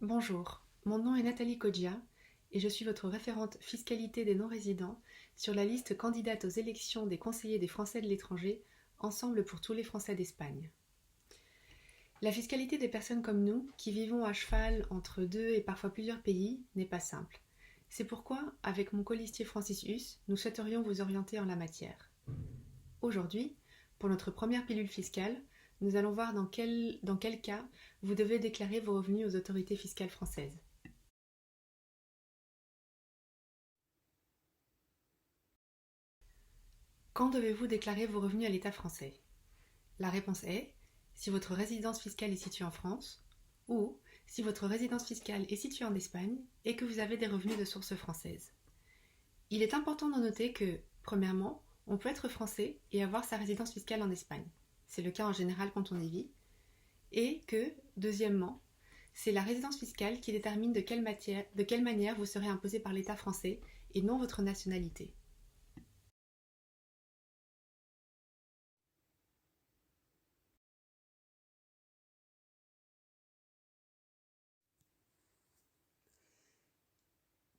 Bonjour, mon nom est Nathalie Coggia et je suis votre référente fiscalité des non-résidents sur la liste candidate aux élections des conseillers des Français de l'étranger, Ensemble pour tous les Français d'Espagne. La fiscalité des personnes comme nous, qui vivons à cheval entre deux et parfois plusieurs pays, n'est pas simple. C'est pourquoi, avec mon colistier Francis Huss, nous souhaiterions vous orienter en la matière. Aujourd'hui, pour notre première pilule fiscale, nous allons voir dans quel cas vous devez déclarer vos revenus aux autorités fiscales françaises. Quand devez-vous déclarer vos revenus à l'État français? La réponse est si votre résidence fiscale est située en France ou si votre résidence fiscale est située en Espagne et que vous avez des revenus de source française. Il est important de noter que, premièrement, on peut être français et avoir sa résidence fiscale en Espagne. C'est le cas en général quand on y vit. Et que, deuxièmement, c'est la résidence fiscale qui détermine de quelle manière vous serez imposé par l'État français et non votre nationalité.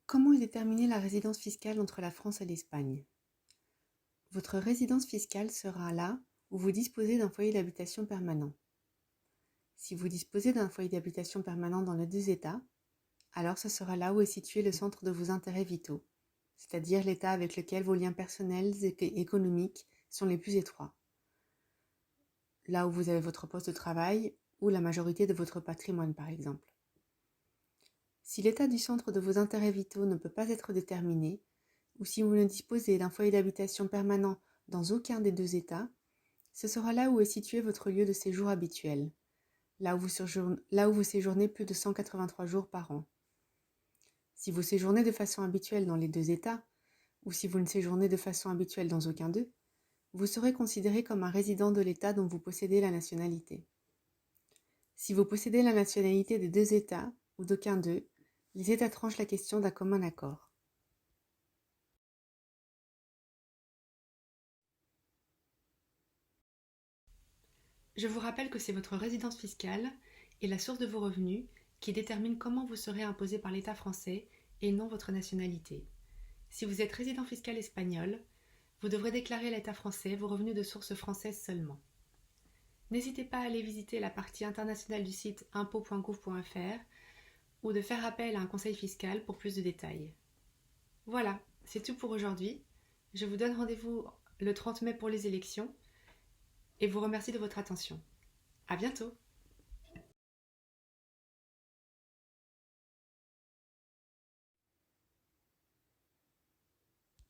Comment est déterminée la résidence fiscale entre la France et l'Espagne? Votre résidence fiscale sera là où vous disposez d'un foyer d'habitation permanent. Si vous disposez d'un foyer d'habitation permanent dans les deux États, alors ce sera là où est situé le centre de vos intérêts vitaux, c'est-à-dire l'État avec lequel vos liens personnels et économiques sont les plus étroits. Là où vous avez votre poste de travail ou la majorité de votre patrimoine par exemple. Si l'état du centre de vos intérêts vitaux ne peut pas être déterminé, ou si vous ne disposez d'un foyer d'habitation permanent dans aucun des deux États, ce sera là où est situé votre lieu de séjour habituel, là où vous séjournez plus de 183 jours par an. Si vous séjournez de façon habituelle dans les deux États, ou si vous ne séjournez de façon habituelle dans aucun d'eux, vous serez considéré comme un résident de l'État dont vous possédez la nationalité. Si vous possédez la nationalité des deux États ou d'aucun d'eux, les États tranchent la question d'un commun accord. Je vous rappelle que c'est votre résidence fiscale et la source de vos revenus qui détermine comment vous serez imposé par l'État français et non votre nationalité. Si vous êtes résident fiscal espagnol, vous devrez déclarer à l'État français vos revenus de source française seulement. N'hésitez pas à aller visiter la partie internationale du site impôts.gouv.fr ou de faire appel à un conseil fiscal pour plus de détails. Voilà, c'est tout pour aujourd'hui. Je vous donne rendez-vous le 30 mai pour les élections et vous remercie de votre attention. À bientôt!